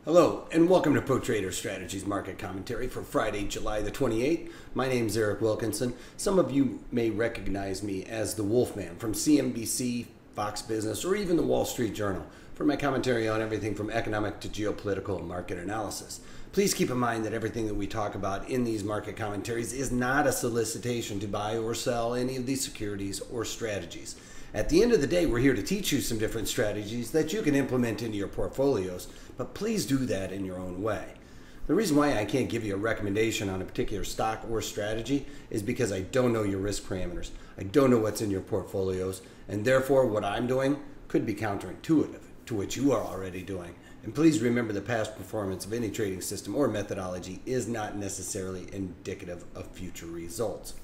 Hello, and welcome to Pro Trader Strategies Market Commentary for Friday, July the 28th. My name is Eric Wilkinson. Some of you may recognize me as the Wolfman from CNBC, Fox Business, or even the Wall Street Journal for my commentary on everything from economic to geopolitical and market analysis. Please keep in mind that everything that we talk about in these market commentaries is not a solicitation to buy or sell any of these securities or strategies. At the end of the day, we're here to teach you some different strategies that you can implement into your portfolios, but please do that in your own way. The reason why I can't give you a recommendation on a particular stock or strategy is because I don't know your risk parameters. I don't know what's in your portfolios, and therefore what I'm doing could be counterintuitive to what you are already doing. And please remember the past performance of any trading system or methodology is not necessarily indicative of future results.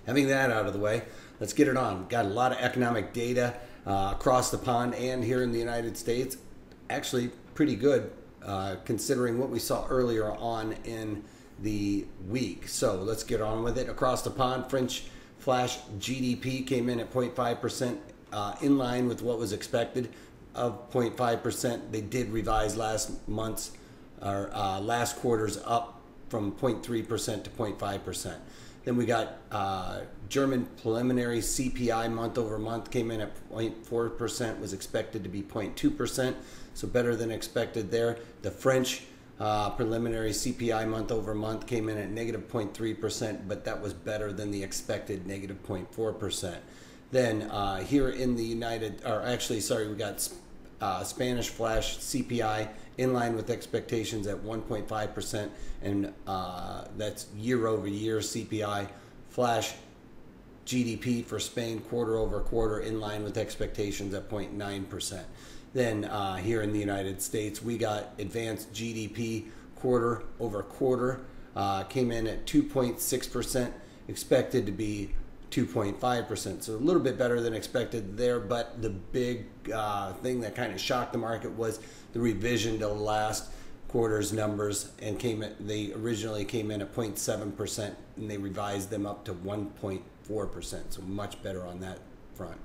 Having that out of the way, let's get it on. We've got a lot of economic data across the pond and here in the United States. Actually pretty good considering what we saw earlier on in the week. So let's get on with it. Across the pond, French flash GDP came in at 0.5%, in line with what was expected of 0.5%. They did revise last quarter's up from 0.3% to 0.5%. Then we got German preliminary CPI month over month came in at 0.4%, was expected to be 0.2%, so better than expected there. The French preliminary CPI month over month came in at negative 0.3%, but that was better than the expected negative 0.4%. Then here in the we got Spanish flash CPI in line with expectations at 1.5%, and that's year over year CPI. Flash GDP for Spain quarter over quarter in line with expectations at 0.9%. Then here in the United States, we got advanced GDP quarter over quarter, came in at 2.6%, expected to be 2.5%, so a little bit better than expected there. But the big thing that kind of shocked the market was the revision to last quarter's numbers, and they originally came in at 0.7%, and they revised them up to 1.4%, so much better on that front.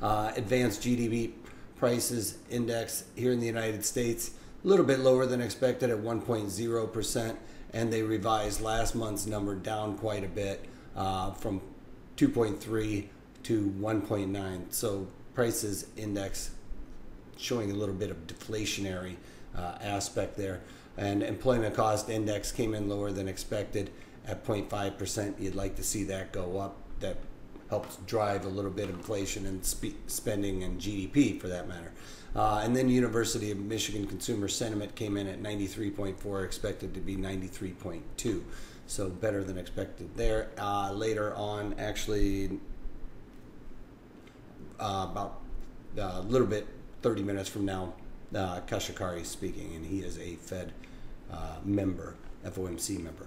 Advanced GDP prices index here in the United States, a little bit lower than expected at 1.0%, and they revised last month's number down quite a bit, from 2.3 to 1.9. So prices index showing a little bit of deflationary aspect there. And employment cost index came in lower than expected at 0.5%. You'd like to see that go up. That helps drive a little bit of inflation and spending and GDP for that matter. And then University of Michigan consumer sentiment came in at 93.4, expected to be 93.2. So better than expected there. Later on, actually, about a little bit, 30 minutes from now, Kashkari speaking, and he is a Fed member, FOMC member.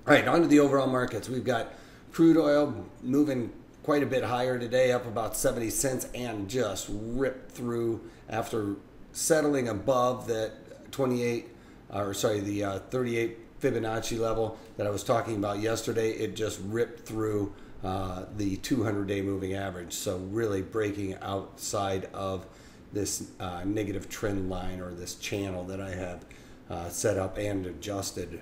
All right, on to the overall markets. We've got crude oil moving quite a bit higher today, up about 70 cents, and just ripped through after settling above that 38 Fibonacci level that I was talking about yesterday. It just ripped through the 200-day moving average, so really breaking outside of this negative trend line or this channel that I have set up and adjusted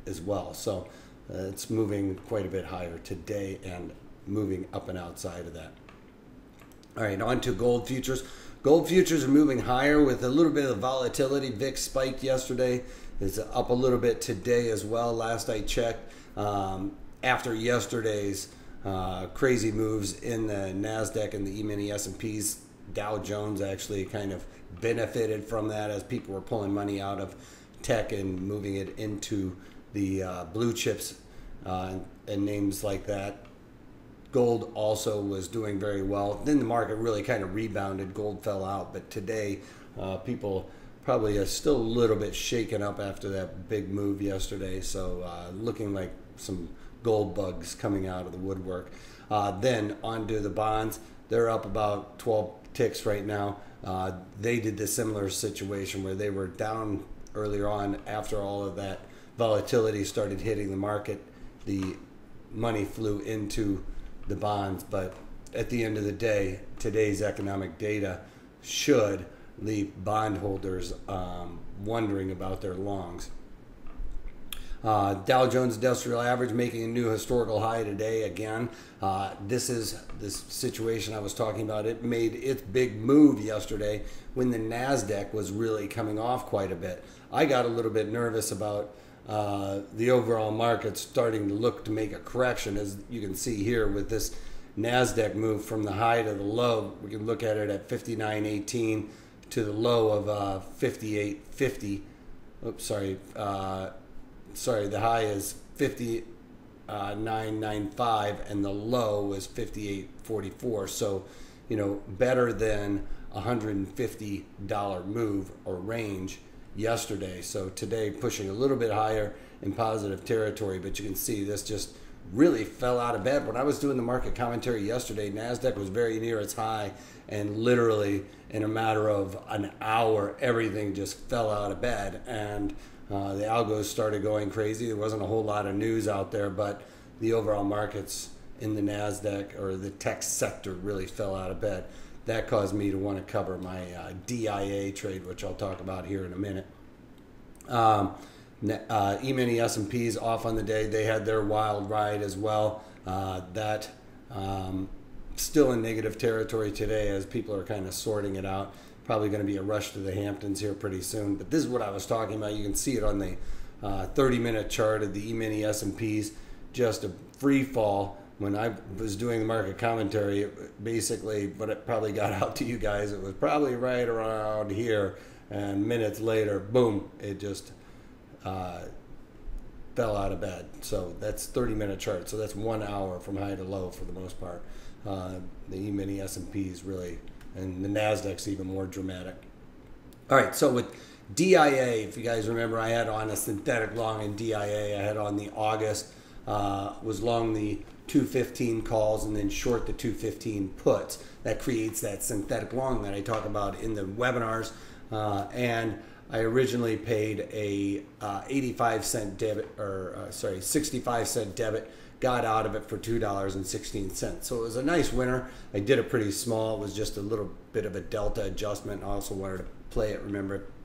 as well. So it's moving quite a bit higher today and moving up and outside of that. All right, on to gold futures. Gold futures are moving higher with a little bit of volatility. VIX spiked yesterday. It's up a little bit today as well. Last I checked, after yesterday's crazy moves in the NASDAQ and the E-mini S&Ps, Dow Jones actually kind of benefited from that as people were pulling money out of tech and moving it into the blue chips and names like that. Gold also was doing very well. Then the market really kind of rebounded. Gold fell out, but today people probably are still a little bit shaken up after that big move yesterday. So looking like some gold bugs coming out of the woodwork. Then onto the bonds. They're up about 12 ticks right now. They did the similar situation where they were down earlier on after all of that volatility started hitting the market. The money flew into the bonds, but at the end of the day, today's economic data should leave bondholders wondering about their longs. Dow Jones Industrial Average making a new historical high today again. This is this situation I was talking about. It made its big move yesterday when the NASDAQ was really coming off quite a bit. I got a little bit nervous about the overall market starting to look to make a correction, as you can see here with this NASDAQ move from the high to the low. We can look at it at 59.18 to the low of 58.50. Oops, sorry. The high is 59.95 and the low is 58.44. So, better than $150 move or range yesterday. So today pushing a little bit higher in positive territory, but you can see this just really fell out of bed. When I was doing the market commentary yesterday, NASDAQ was very near its high, and literally in a matter of an hour, everything just fell out of bed, and the algos started going crazy. There wasn't a whole lot of news out there, but the overall markets in the NASDAQ or the tech sector really fell out of bed. That caused me to want to cover my DIA trade, which I'll talk about here in a minute. E-mini S&Ps off on the day. They had their wild ride as well. That still in negative territory today as people are kind of sorting it out. Probably going to be a rush to the Hamptons here pretty soon. But this is what I was talking about. You can see it on the 30-minute chart of the E-mini S&Ps. Just a free fall. When I was doing the market commentary, basically, but it probably got out to you guys, it was probably right around here. And minutes later, boom, it just fell out of bed. So that's 30-minute chart. So that's 1 hour from high to low for the most part. The E-mini S&Ps really, and the NASDAQ's even more dramatic. All right, so with DIA, if you guys remember, I had on a synthetic long in DIA. I had on the August, was long the 215 calls and then short the 215 puts. That creates that synthetic long that I talk about in the webinars. And I originally paid a 85-cent debit, or 65-cent debit. Got out of it for $2.16. So it was a nice winner. I did it pretty small. It was just a little bit of a delta adjustment. I also wanted to play it.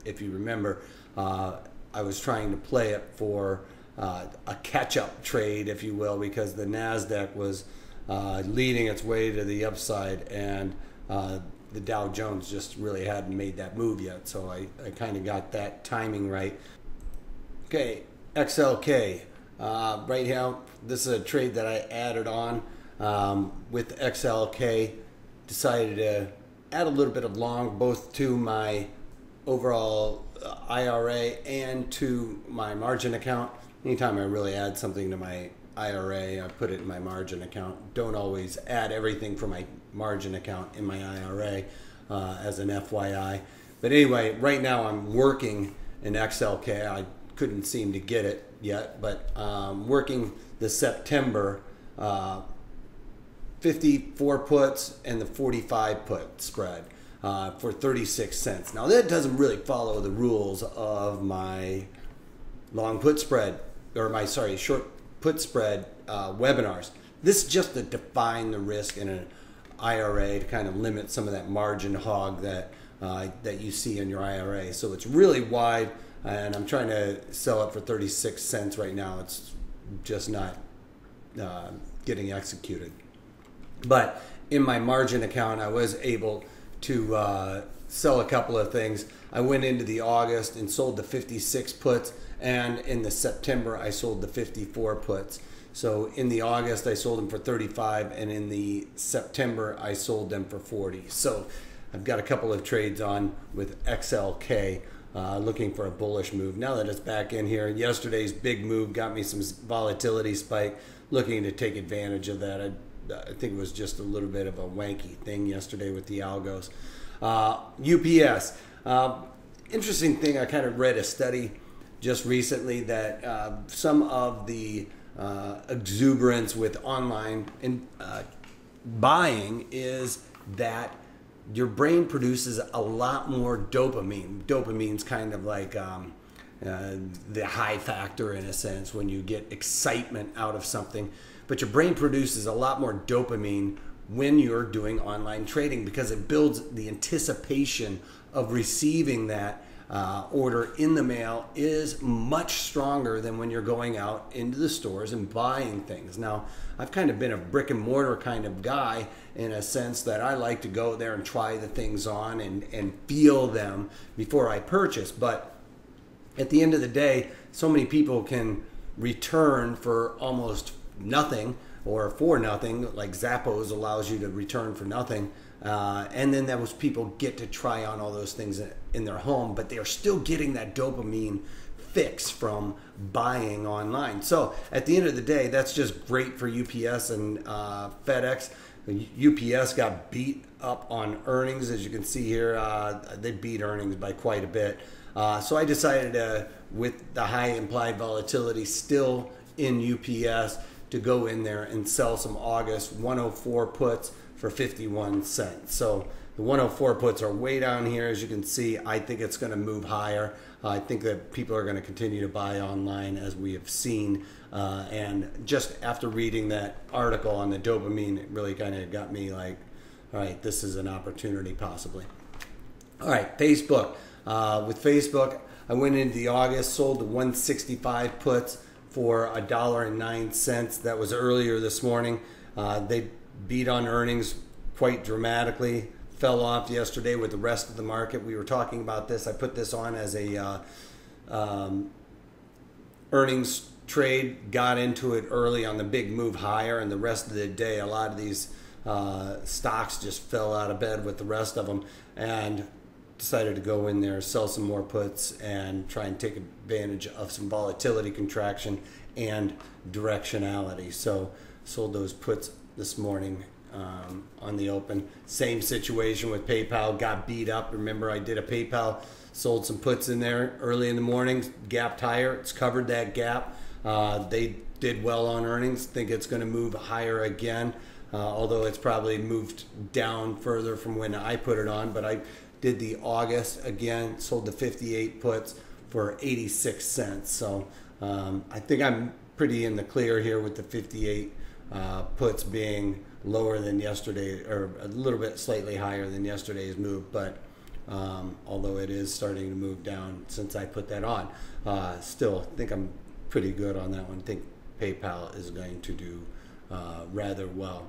If you remember, I was trying to play it for a catch-up trade, if you will, because the NASDAQ was leading its way to the upside, and the Dow Jones just really hadn't made that move yet. So I kind of got that timing right. Okay, XLK. Right now, this is a trade that I added on with XLK. Decided to add a little bit of long, both to my overall IRA and to my margin account. Anytime I really add something to my IRA, I put it in my margin account. Don't always add everything from my margin account in my IRA as an FYI. But anyway, right now I'm working in XLK. I couldn't seem to get it yet, but working the September 54 puts and the 45 put spread for 36 cents. Now that doesn't really follow the rules of my long put spread, or my short put spread webinars. This is just to define the risk in an IRA to kind of limit some of that margin hog that you see in your IRA. So it's really wide, and I'm trying to sell it for 36 cents right now. It's just not getting executed. But in my margin account, I was able to sell a couple of things. I went into the August and sold the 56 puts, and in the September, I sold the 54 puts. So in the August, I sold them for 35, and in the September, I sold them for 40. So I've got a couple of trades on with XLK, looking for a bullish move. Now that it's back in here, yesterday's big move got me some volatility spike, looking to take advantage of that. I think it was just a little bit of a wanky thing yesterday with the algos. UPS. Interesting thing, I kind of read a study just recently that some of the exuberance with online buying is that your brain produces a lot more dopamine. Dopamine's kind of like the high factor in a sense when you get excitement out of something. But your brain produces a lot more dopamine when you're doing online trading because it builds the anticipation of receiving that order in the mail is much stronger than when you're going out into the stores and buying things. Now, I've kind of been a brick and mortar kind of guy in a sense that I like to go there and try the things on and feel them before I purchase. But at the end of the day, so many people can return for almost nothing or for nothing, like Zappos allows you to return for nothing. And then those people get to try on all those things in their home, but they are still getting that dopamine fix from buying online. So at the end of the day, that's just great for UPS and FedEx. UPS got beat up on earnings, as you can see here. They beat earnings by quite a bit. So I decided with the high implied volatility still in UPS to go in there and sell some August 104 puts for 51 cents. So the 104 puts are way down here, as you can see. I think it's going to move higher. I think that people are going to continue to buy online, as we have seen. And just after reading that article on the dopamine, it really kind of got me like, all right, this is an opportunity possibly. All right, Facebook. With Facebook, I went into the August, sold the 165 puts for $1.09. That was earlier this morning. They beat on earnings quite dramatically. Fell off yesterday with the rest of the market. We were talking about this. I put this on as a earnings trade. Got into it early on the big move higher, and the rest of the day, a lot of these stocks just fell out of bed with the rest of them, and decided to go in there, sell some more puts, and try and take advantage of some volatility contraction and directionality. So sold those puts this morning on the open. Same situation with PayPal, got beat up. Remember, I did a PayPal, sold some puts in there early in the morning, gapped higher. It's covered that gap. They did well on earnings. Think it's going to move higher again, although it's probably moved down further from when I put it on. But I did the August again, sold the 58 puts for 86 cents. So I think I'm pretty in the clear here with the 58 puts being lower than yesterday, or a little bit slightly higher than yesterday's move, but although it is starting to move down since I put that on, still think I'm pretty good on that one. I think PayPal is going to do rather well.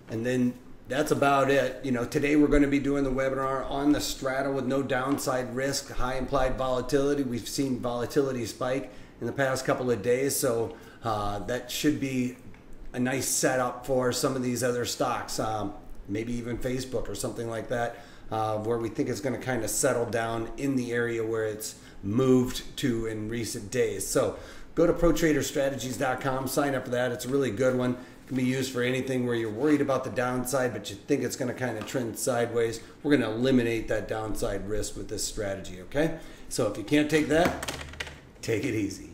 And then that's about it. You know, today we're going to be doing the webinar on the straddle with no downside risk, high implied volatility. We've seen volatility spike in the past couple of days, so that should be a nice setup for some of these other stocks, maybe even Facebook or something like that, where we think it's going to kind of settle down in the area where it's moved to in recent days. So go to ProTraderStrategies.com, sign up for that. It's a really good one. It can be used for anything where you're worried about the downside, but you think it's going to kind of trend sideways. We're going to eliminate that downside risk with this strategy, okay? So if you can't take that, take it easy.